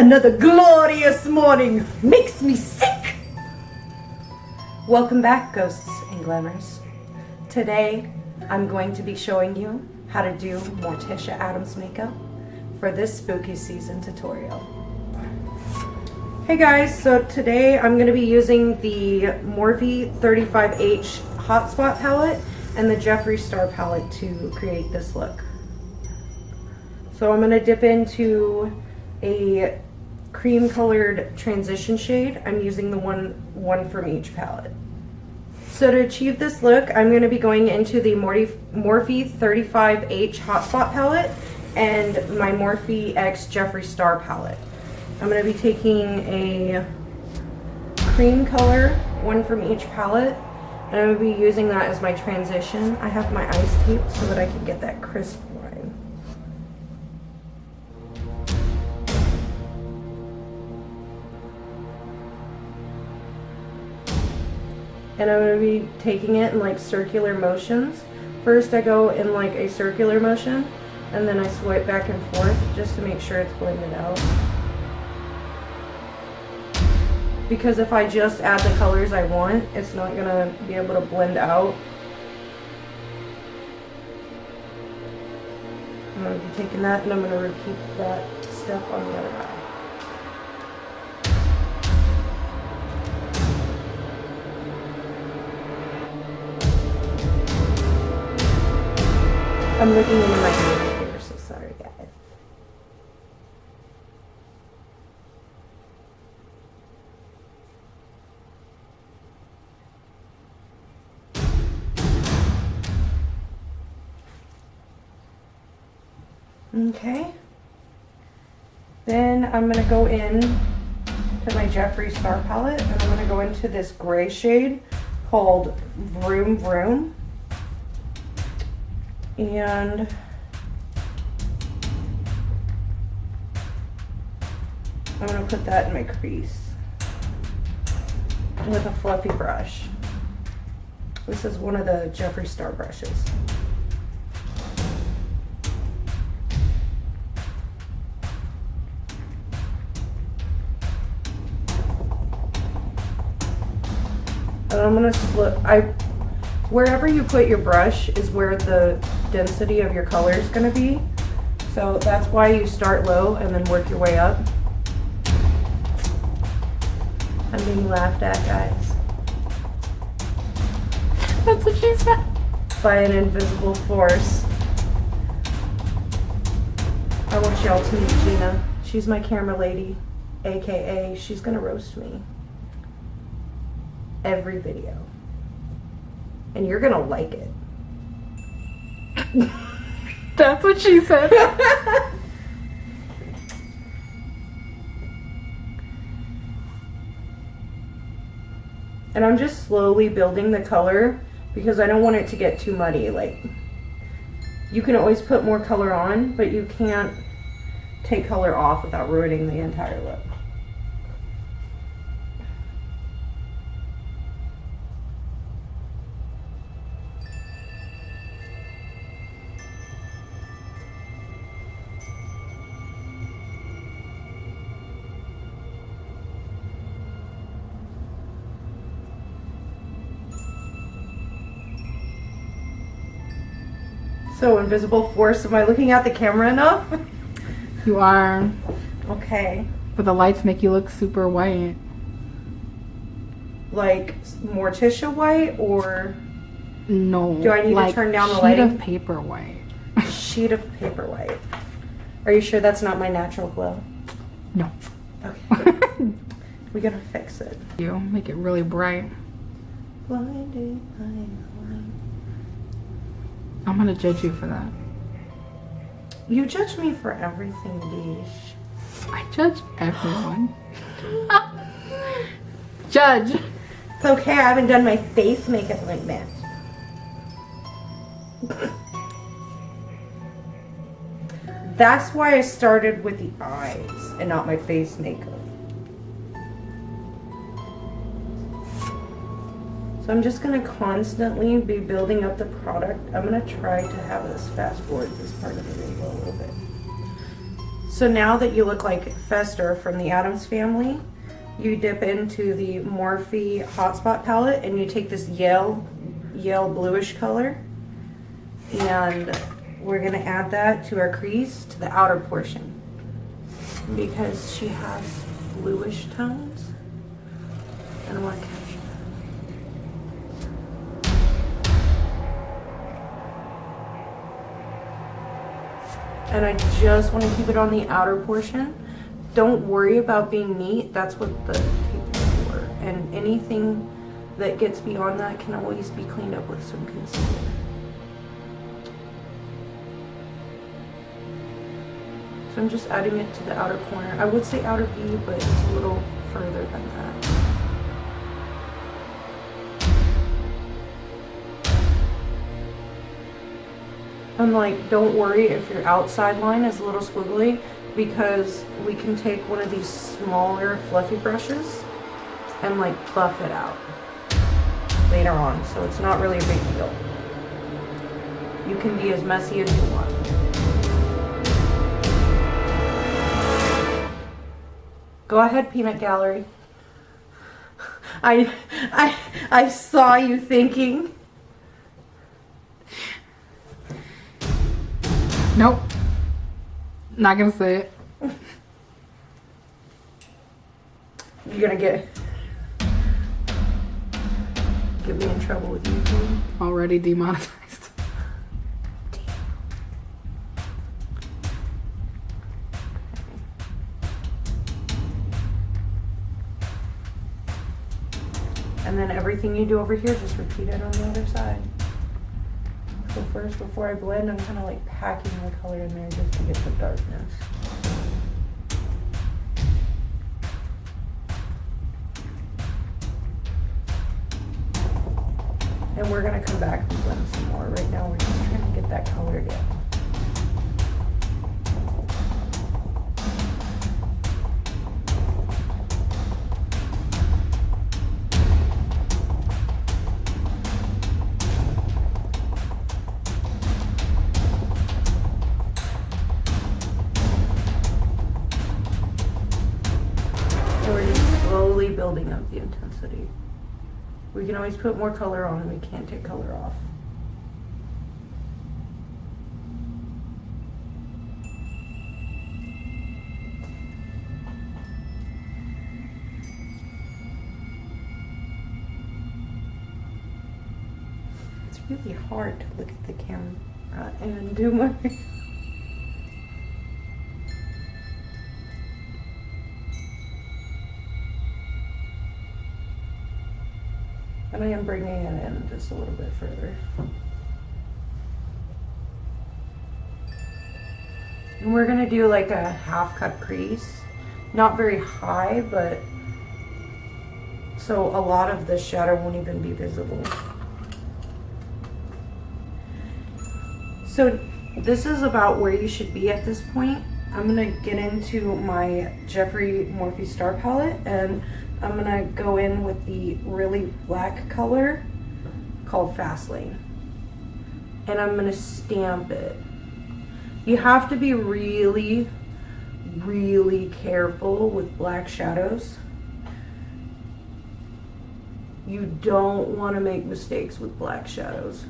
Another glorious morning makes me sick. Welcome back, ghosts and glamours. Today, I'm going to be showing you how to do Morticia Addams makeup for this spooky season tutorial. Hey guys, so today I'm going to be using the Morphe 35H Hotspot palette and the Jefree Star palette to create this look. So I'm going to dip into a cream colored transition shade. I'm using the one from each palette. So to achieve this look, I'm going to be going into the Morphe 35H Hotspot palette and my Morphe X Jefree Star palette. I'm going to be taking a cream color, one from each palette, and I'm going to be using that as my transition. I have my ice tape so that I can get that crisp line. And I'm going to be taking it in like circular motions. First I go in like a circular motion, and then I swipe back and forth just to make sure it's blended out. Because if I just add the colors I want, it's not going to be able to blend out. I'm going to be taking that and I'm going to repeat that step on the other eye. I'm looking into my camera here, so sorry guys. Okay. Then I'm going to go in to my Jefree Star palette and I'm going to go into this gray shade called Vroom Vroom. And I'm going to put that in my crease with a fluffy brush. This is one of the Jefree Star brushes. And I'm going to wherever you put your brush is where the density of your color is going to be. So that's why you start low and then work your way up. I'm being laughed at, guys. That's what she said. By an invisible force. I want y'all to meet Gina. She's my camera lady, aka she's going to roast me every video. And you're gonna like it. That's what she said. And I'm just slowly building the color because I don't want it to get too muddy. Like, you can always put more color on, but you can't take color off without ruining the entire look. So, invisible force, am I looking at the camera enough? You are. Okay. But the lights make you look super white. Like Morticia white, or no? Do I need to turn down the lighting? Sheet of paper white. Sheet of paper white. Are you sure that's not my natural glow? No. Okay. We gotta fix it. You make it really bright. Blinded by the light. I'm gonna judge you for that. You judge me for everything, Deesh. I judge everyone. Judge. It's okay, I haven't done my face makeup like that. That's why I started with the eyes and not my face makeup. So I'm just going to constantly be building up the product. I'm going to try to have this fast forward this part of the video a little bit. So now that you look like Fester from the Addams family, you dip into the Morphe Hotspot palette and you take this Yale bluish color, and we're gonna add that to our crease to the outer portion because she has bluish tones and I want to capture that. And I just want to keep it on the outer portion. Don't worry about being neat. That's what the tape is for. And anything that gets beyond that can always be cleaned up with some concealer. So I'm just adding it to the outer corner. I would say outer V, but it's a little further than that. And like, don't worry if your outside line is a little squiggly, because we can take one of these smaller fluffy brushes and like buff it out later on, so it's not really a big deal. You can be as messy as you want. Go ahead, Peanut Gallery. I saw you thinking. Nope. Not gonna say it. You're gonna get me in trouble with YouTube. Already demonetized. And then everything you do over here, just repeat it on the other side. So first, before I blend, I'm kind of like packing the color in there just to get the darkness. And we're gonna come back and blend some more. Right now, we're just trying to get that color down. Building up the intensity. We can always put more color on and we can't take color off. It's really hard to look at the camera and do my and I am bringing it in just a little bit further. And we're gonna do like a half cut crease. Not very high, but so a lot of the shadow won't even be visible. So this is about where you should be at this point. I'm gonna get into my Jefree Morphe Star palette and I'm gonna go in with the really black color called Fast Lane. And I'm gonna stamp it. You have to be really, really careful with black shadows. You don't wanna make mistakes with black shadows.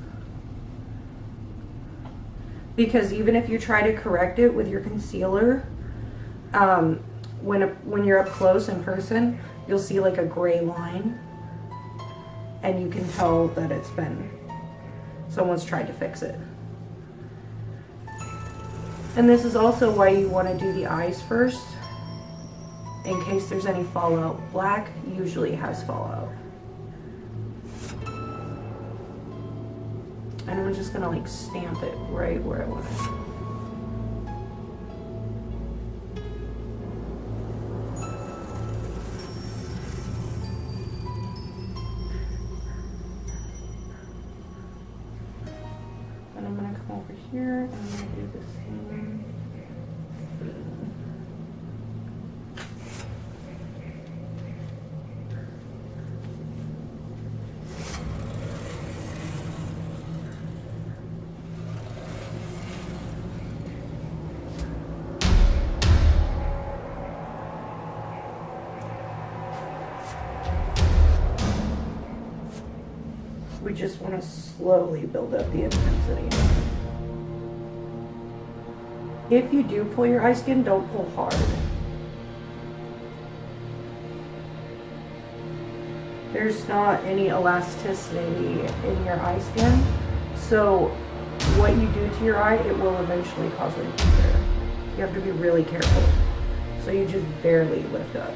Because even if you try to correct it with your concealer, when you're up close in person, you'll see like a gray line and you can tell that it's been, someone's tried to fix it. And this is also why you want to do the eyes first, in case there's any fallout. Black usually has fallout. And I'm just gonna like stamp it right where I want it. Here, and I'm going to do the same thing. We just want to slowly build up the intensity. If you do pull your eye skin, don't pull hard. There's not any elasticity in your eye skin, so what you do to your eye, it will eventually cause wrinkles there. You have to be really careful. So you just barely lift up.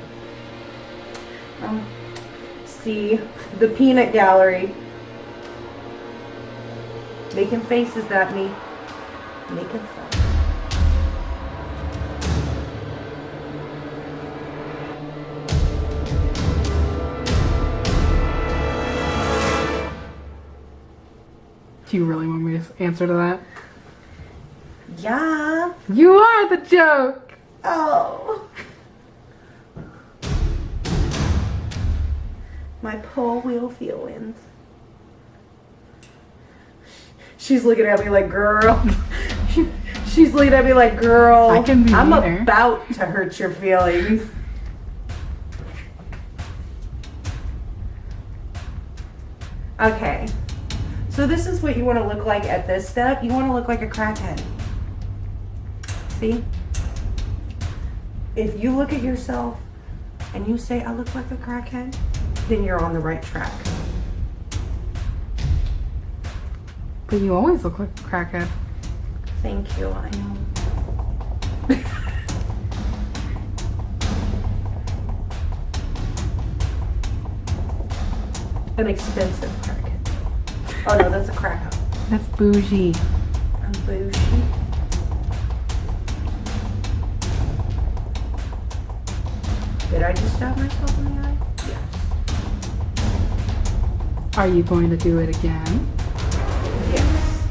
See, the peanut gallery. Making faces at me. Making fun. Do you really want me to answer to that? Yeah. You are the joke! Oh. My poor wheel feelings. She's looking at me like, girl. She's looking at me like, girl. I can be I'm meaner. about to hurt your feelings. Okay. So this is what you want to look like at this step. You want to look like a crackhead. See? If you look at yourself and you say, I look like a crackhead, then you're on the right track. But you always look like a crackhead. Thank you, I know. An expensive crackhead. Oh no, that's a crack up. That's bougie. I'm bougie. Did I just stab myself in the eye? Yes. Are you going to do it again? Yes.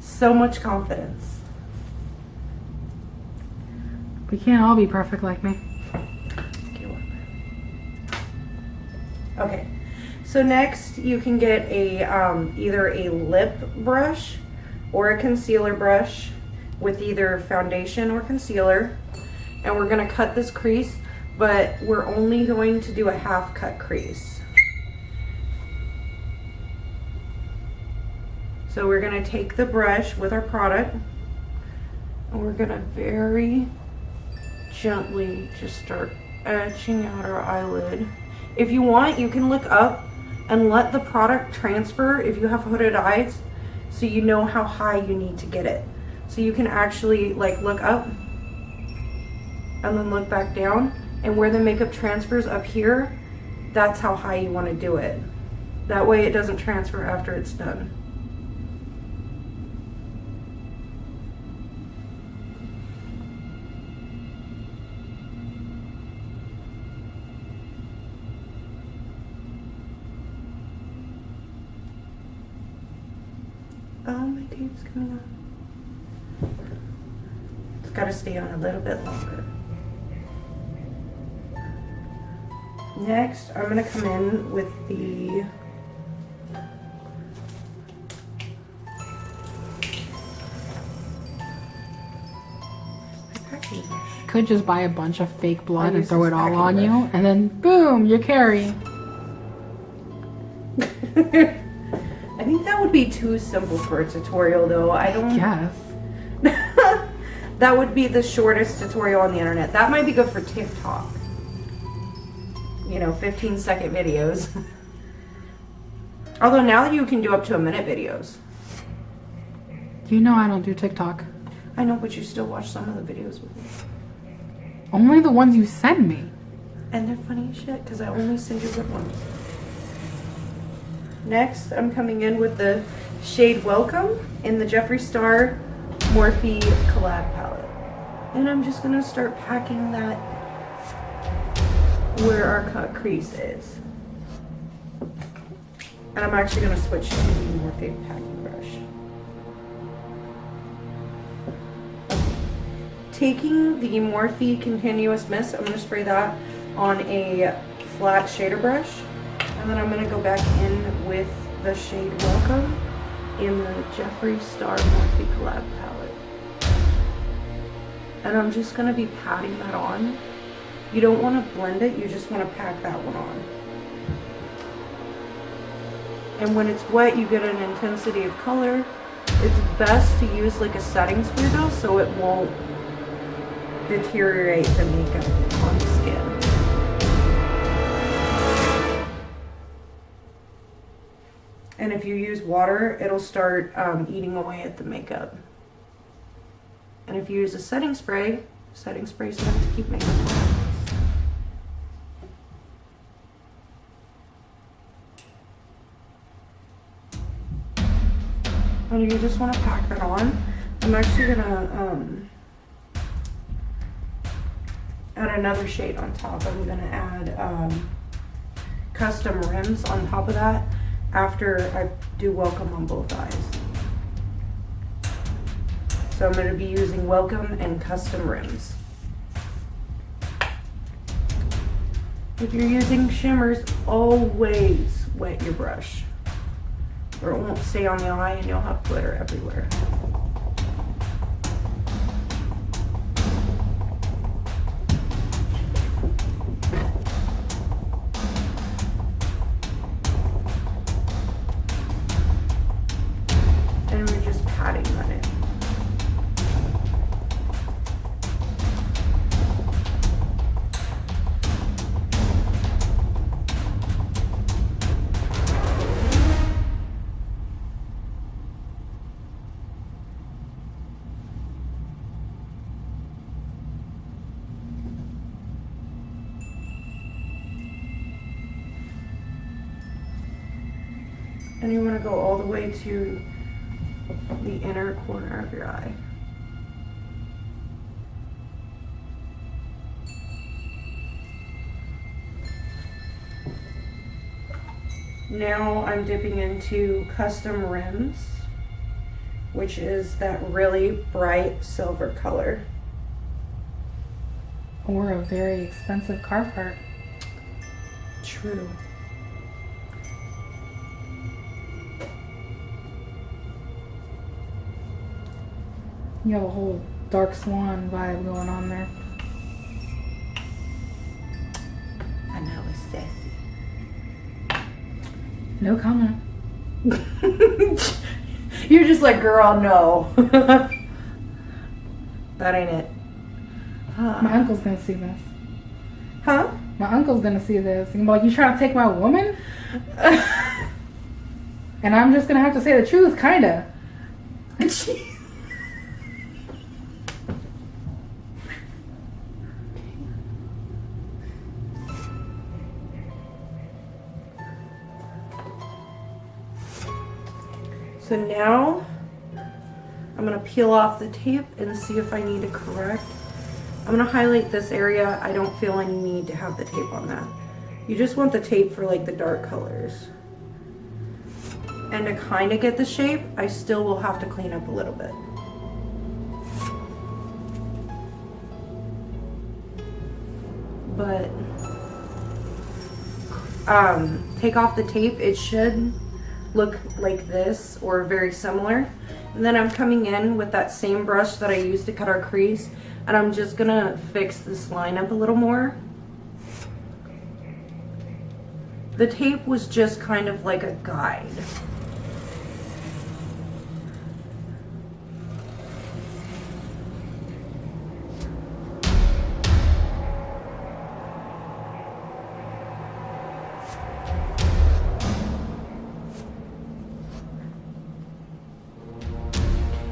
So much confidence. We can't all be perfect like me. Okay, so next you can get a either a lip brush or a concealer brush with either foundation or concealer, and we're gonna cut this crease, but we're only going to do a half cut crease. So we're gonna take the brush with our product and we're gonna very gently just start etching out our eyelid. If you want, you can look up and let the product transfer if you have hooded eyes, so you know how high you need to get it. So you can actually like look up and then look back down, and where the makeup transfers up here, that's how high you want to do it. That way it doesn't transfer after it's done. Oh, my tape's coming on. It's got to stay on a little bit longer. Next, I'm going to come in with the Could just buy a bunch of fake blood I'll and use throw this it all packing on brush. you, and then boom, you're Carrie. I think that would be too simple for a tutorial though. I don't... Yes. That would be the shortest tutorial on the internet. That might be good for TikTok. You know, 15-second videos. Although now you can do up to a minute videos. You know I don't do TikTok. I know, but you still watch some of the videos with me. Only the ones you send me. And they're funny as shit, because I only send you good ones. Next, I'm coming in with the shade Welcome in the Jefree Star Morphe collab palette. And I'm just going to start packing that where our cut crease is. And I'm actually going to switch to the Morphe packing brush. Taking the Morphe Continuous Mist, I'm going to spray that on a flat shader brush. And then I'm going to go back in with the shade Welcome in the Jefree Star Morphe collab palette. And I'm just going to be patting that on You don't want to blend it, you just want to pack that one on. And when it's wet, you get an intensity of color. It's best to use like a setting spray though, so it won't deteriorate the makeup on the skin. And if you use water, it'll start eating away at the makeup. And if you use a setting spray is meant to keep makeup on. And you just want to pack that on. I'm actually gonna add another shade on top. I'm gonna add custom rims on top of that after I do Welcome on both eyes. So I'm going to be using Welcome and custom rims. If you're using shimmers, always wet your brush, or it won't stay on the eye and you'll have glitter everywhere. And we're just patting that in. And you want to go all the way to the inner corner of your eye. Now I'm dipping into custom rims, which is that really bright silver color. Or a very expensive car part. True. You have a whole Dark Swan vibe going on there. I know, it's sassy. No comment. You're just like, girl, no. That ain't it. My uncle's gonna see this. Huh? My uncle's gonna see this. And be like, you trying to take my woman? And I'm just gonna have to say the truth, kinda. So now I'm going to peel off the tape and see if I need to correct. I'm going to highlight this area. I don't feel any need to have the tape on that. You just want the tape for like the dark colors. And to kind of get the shape, I still will have to clean up a little bit. But take off the tape. It should look like this or very similar. And then I'm coming in with that same brush that I used to cut our crease, and I'm just gonna fix this line up a little more. The tape was just kind of like a guide.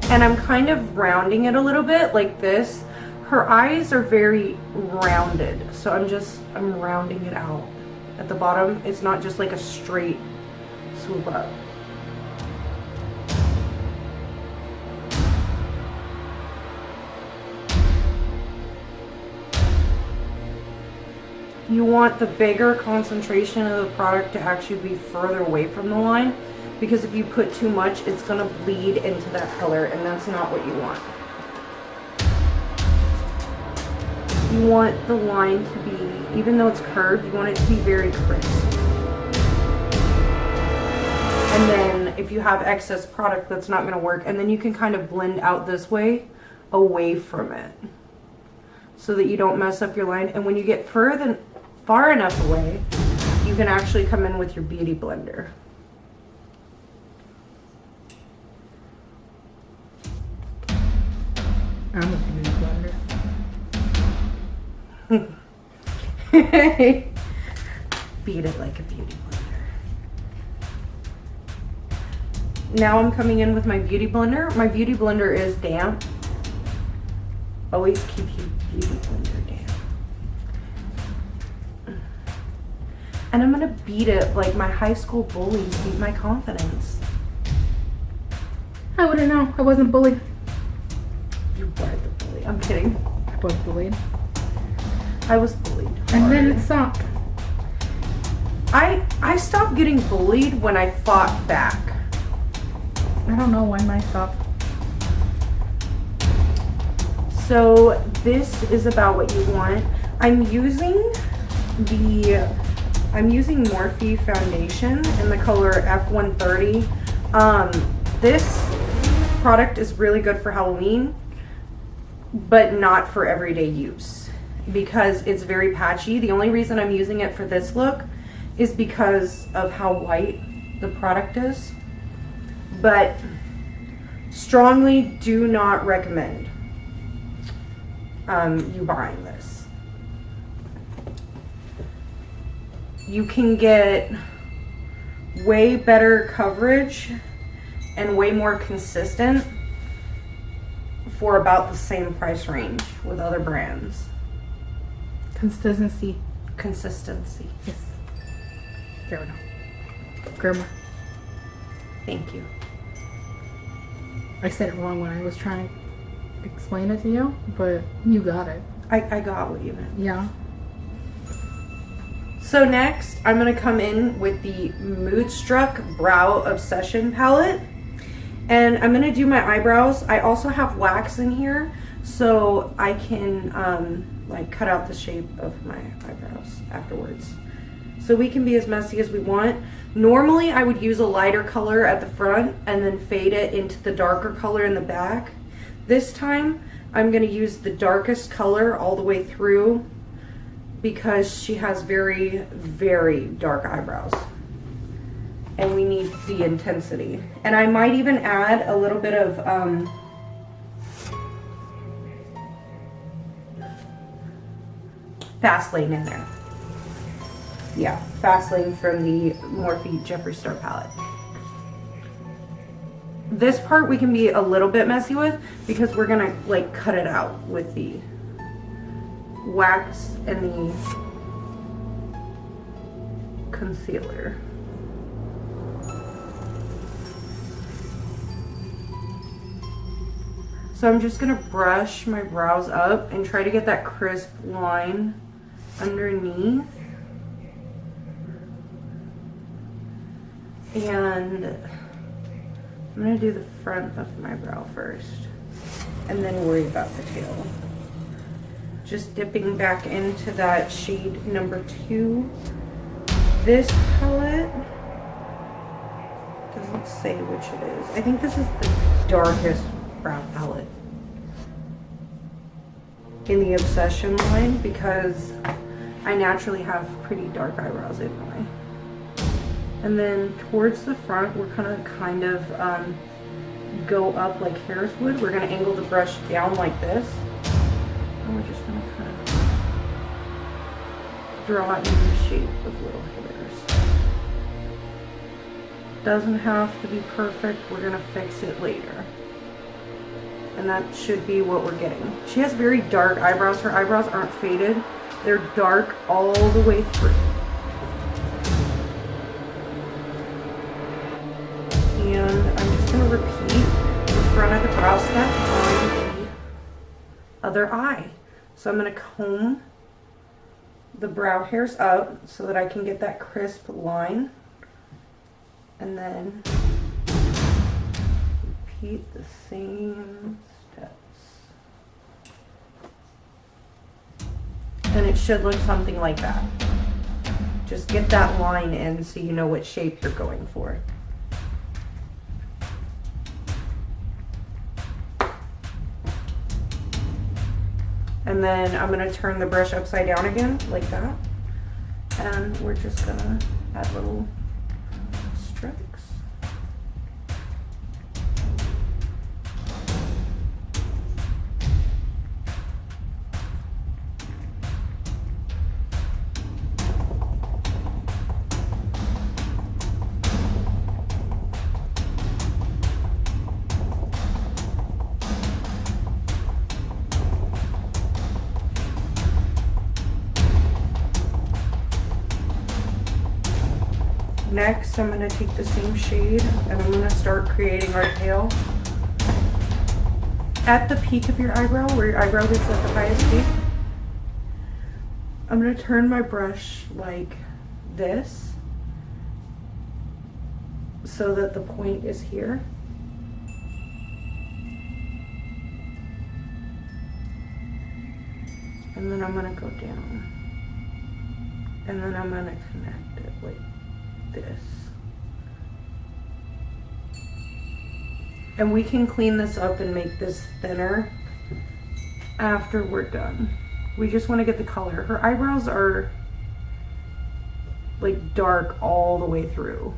And I'm kind of rounding it a little bit like this. Her eyes are very rounded, so I'm rounding it out at the bottom. It's not just like a straight swoop up. You want the bigger concentration of the product to actually be further away from the line, because if you put too much, it's gonna bleed into that color, and that's not what you want. You want the line to be, even though it's curved, you want it to be very crisp. And then if you have excess product, that's not gonna work. And then you can kind of blend out this way, away from it. so that you don't mess up your line. And when you get far enough away, you can actually come in with your beauty blender. I'm a beauty blender. Beat it like a beauty blender. Now I'm coming in with my beauty blender. My beauty blender is damp. Always keep your beauty blender damp. And I'm gonna beat it like my high school bullies beat my confidence. I wouldn't know. I wasn't bullied. You were the bully. I'm kidding. I was bullied. I was bullied. And then it stopped. I stopped getting bullied when I fought back. I don't know when mine stopped. So this is about what you want. I'm using Morphe foundation in the color F130. This product is really good for Halloween, but not for everyday use because it's very patchy. The only reason I'm using it for this look is because of how white the product is. But strongly do not recommend you buying this. You can get way better coverage and way more consistent for about the same price range with other brands. Consistency. Consistency. Yes. There we go. Grammar. Thank you. I said it wrong when I was trying to explain it to you, but you got it. I got what you meant. Yeah. So next, I'm going to come in with the Moodstruck Brow Obsession palette. And I'm going to do my eyebrows. I also have wax in here, so I can like cut out the shape of my eyebrows afterwards. So we can be as messy as we want. Normally, I would use a lighter color at the front and then fade it into the darker color in the back. This time, I'm going to use the darkest color all the way through because she has very, very dark eyebrows. And we need the intensity. And I might even add a little bit of Fast Lane in there. Yeah, Fast Lane from the Morphe Jefree Star palette. This part we can be a little bit messy with because we're gonna like cut it out with the wax and the concealer. So I'm just gonna brush my brows up and try to get that crisp line underneath. And I'm gonna do the front of my brow first and then worry about the tail. Just dipping back into that shade number 2. This palette doesn't say which it is. I think this is the darkest brow palette in the Obsession line because I naturally have pretty dark eyebrows anyway. And then towards the front, we're gonna kind of go up like hairs would. We're gonna angle the brush down like this. And we're just gonna kind of draw it in the shape of little hairs. Doesn't have to be perfect. We're gonna fix it later. And that should be what we're getting. She has very dark eyebrows. Her eyebrows aren't faded. They're dark all the way through. And I'm just going to repeat the front of the brow step on the other eye. So I'm going to comb the brow hairs up so that I can get that crisp line. And then repeat the same steps. And it should look something like that. Just get that line in so you know what shape you're going for. And then I'm gonna turn the brush upside down again, like that. And we're just gonna add little strokes. Next, I'm going to take the same shade and I'm going to start creating our tail. At the peak of your eyebrow, where your eyebrow is at the highest peak, I'm going to turn my brush like this so that the point is here. And then I'm going to go down. And then I'm going to connect it like this. And we can clean this up and make this thinner after we're done. We just want to get the color. Her eyebrows are like dark all the way through.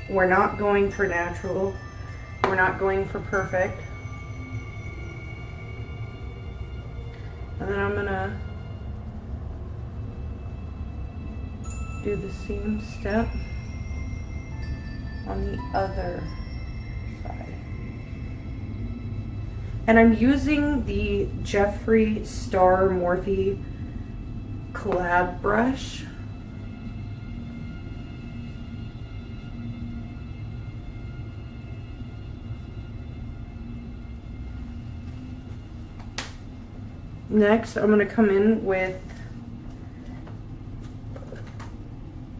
We're not going for natural. We're not going for perfect. And then I'm gonna do the same step on the other side. And I'm using the Jefree Star Morphe collab brush. Next, I'm gonna come in with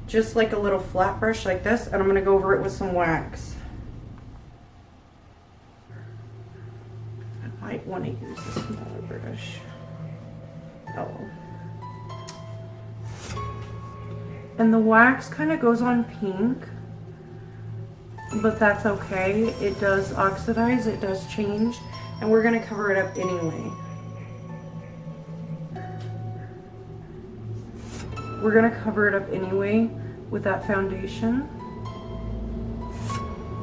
just like a little flat brush like this, and I'm going to go over it with some wax. I might want to use a smaller brush. Oh. And the wax kind of goes on pink, but that's okay. It does oxidize, it does change, and we're going to cover it up anyway. We're going to cover it up anyway with that foundation.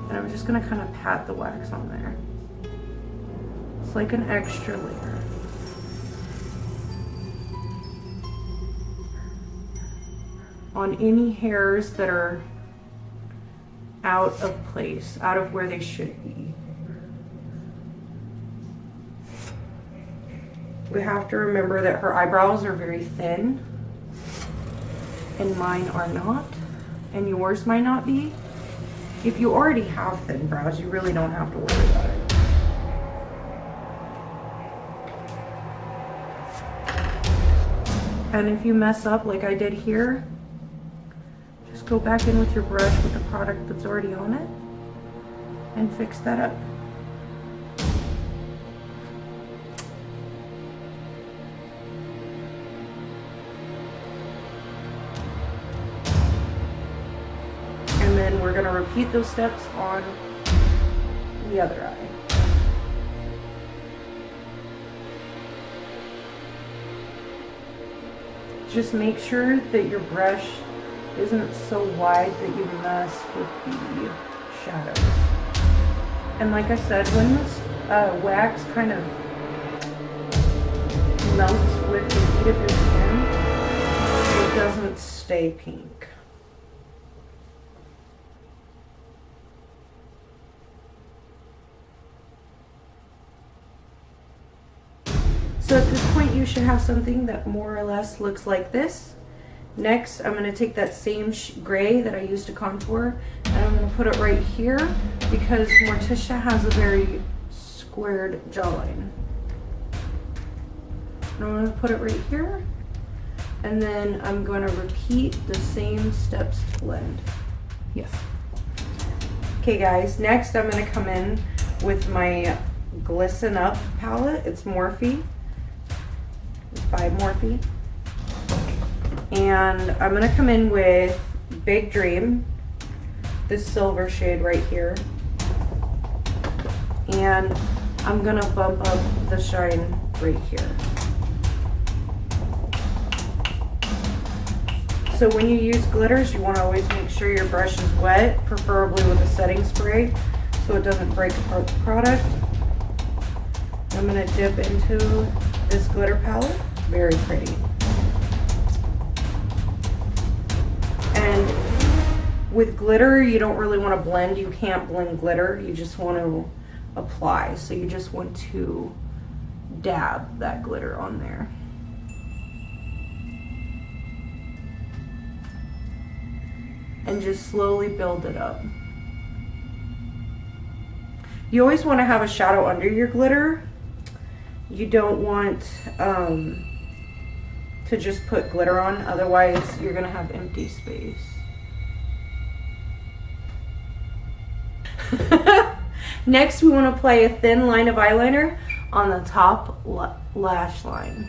And I'm just going to kind of pat the wax on there. It's like an extra layer. On any hairs that are out of place, out of where they should be. We have to remember that her eyebrows are very thin. And mine are not, and yours might not be. If you already have thin brows, you really don't have to worry about it. And if you mess up like I did here, just go back in with your brush with the product that's already on it and fix that up. And then we're going to repeat those steps on the other eye. Just make sure that your brush isn't so wide that you mess with the shadows. And like I said, when this wax kind of melts with the heat of your skin, it doesn't stay pink. So at this point, you should have something that more or less looks like this. Next, I'm going to take that same gray that I used to contour, and I'm going to put it right here because Morticia has a very squared jawline. And I'm going to put it right here, and then I'm going to repeat the same steps to blend. Yes. Okay guys, next I'm going to come in with my Glisten Up palette. It's Morphe. It's by Morphe. And I'm going to come in with Big Dream, this silver shade right here. And I'm gonna bump up the shine right here. So when you use glitters, you want to always make sure your brush is wet, preferably with a setting spray, so it doesn't break apart the product. I'm gonna dip into this glitter palette. Very pretty. And with glitter, you don't really want to blend. You can't blend glitter. You just want to apply. So you just want to dab that glitter on there. And just slowly build it up. You always want to have a shadow under your glitter. You don't want to just put glitter on, otherwise you're gonna have empty space. Next, we want to apply a thin line of eyeliner on the top lash line.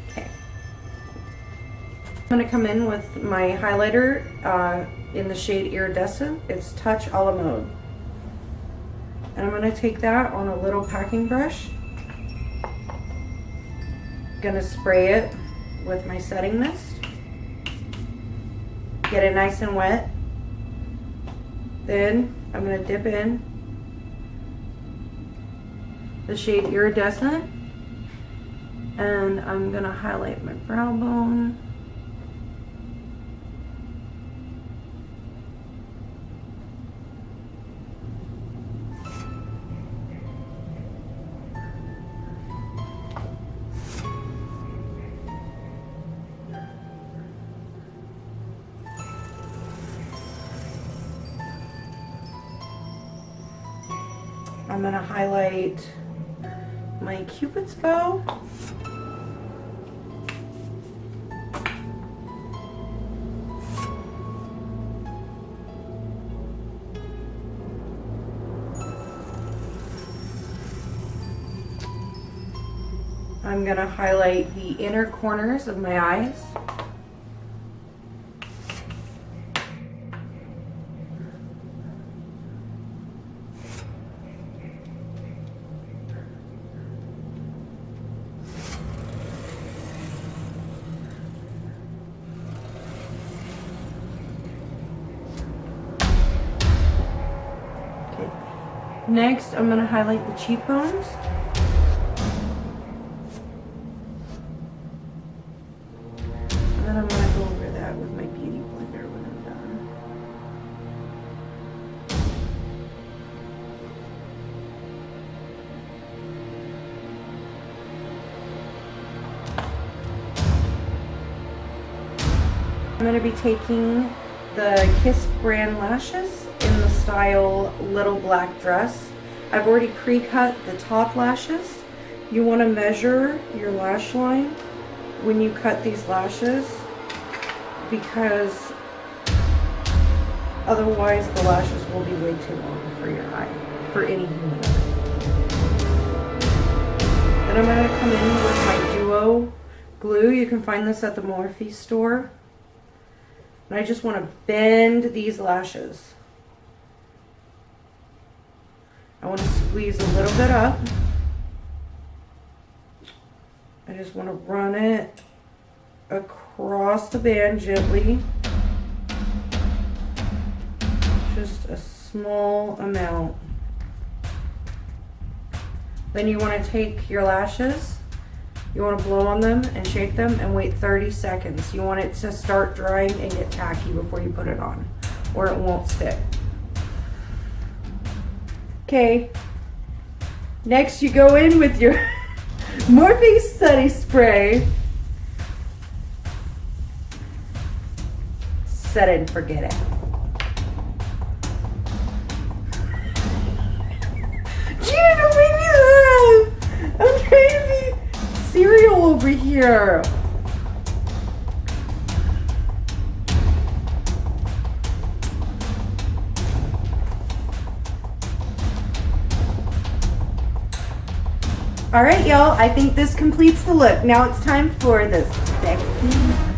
Okay. I'm gonna come in with my highlighter in the shade Irradescent. It's Touch a la Mode. And I'm gonna take that on a little packing brush. Gonna spray it with my setting mist. Get it nice and wet. Then I'm gonna dip in the shade Irradescent, and I'm gonna highlight my brow bone. I'm gonna highlight my Cupid's bow. I'm gonna highlight the inner corners of my eyes. Next, I'm going to highlight the cheekbones. And then I'm going to go over that with my beauty blender when I'm done. I'm going to be taking the Kiss brand lashes in the style Little Black Dress. I've already pre-cut the top lashes. You want to measure your lash line when you cut these lashes, because otherwise the lashes will be way too long for your eye, for any human eye. Then I'm going to come in with my Duo glue. You can find this at the Morphe store. And I just want to bend these lashes. I want to squeeze a little bit up. I just want to run it across the band gently. Just a small amount. Then you want to take your lashes, you want to blow on them and shake them and wait 30 seconds. You want it to start drying and get tacky before you put it on, or it won't stick. Okay, next you go in with your Morphe Setting Spray. Set it and forget it. Gina, don't make me laugh! I'm trying to be cereal over here. All right, y'all, I think this completes the look. Now it's time for the sexy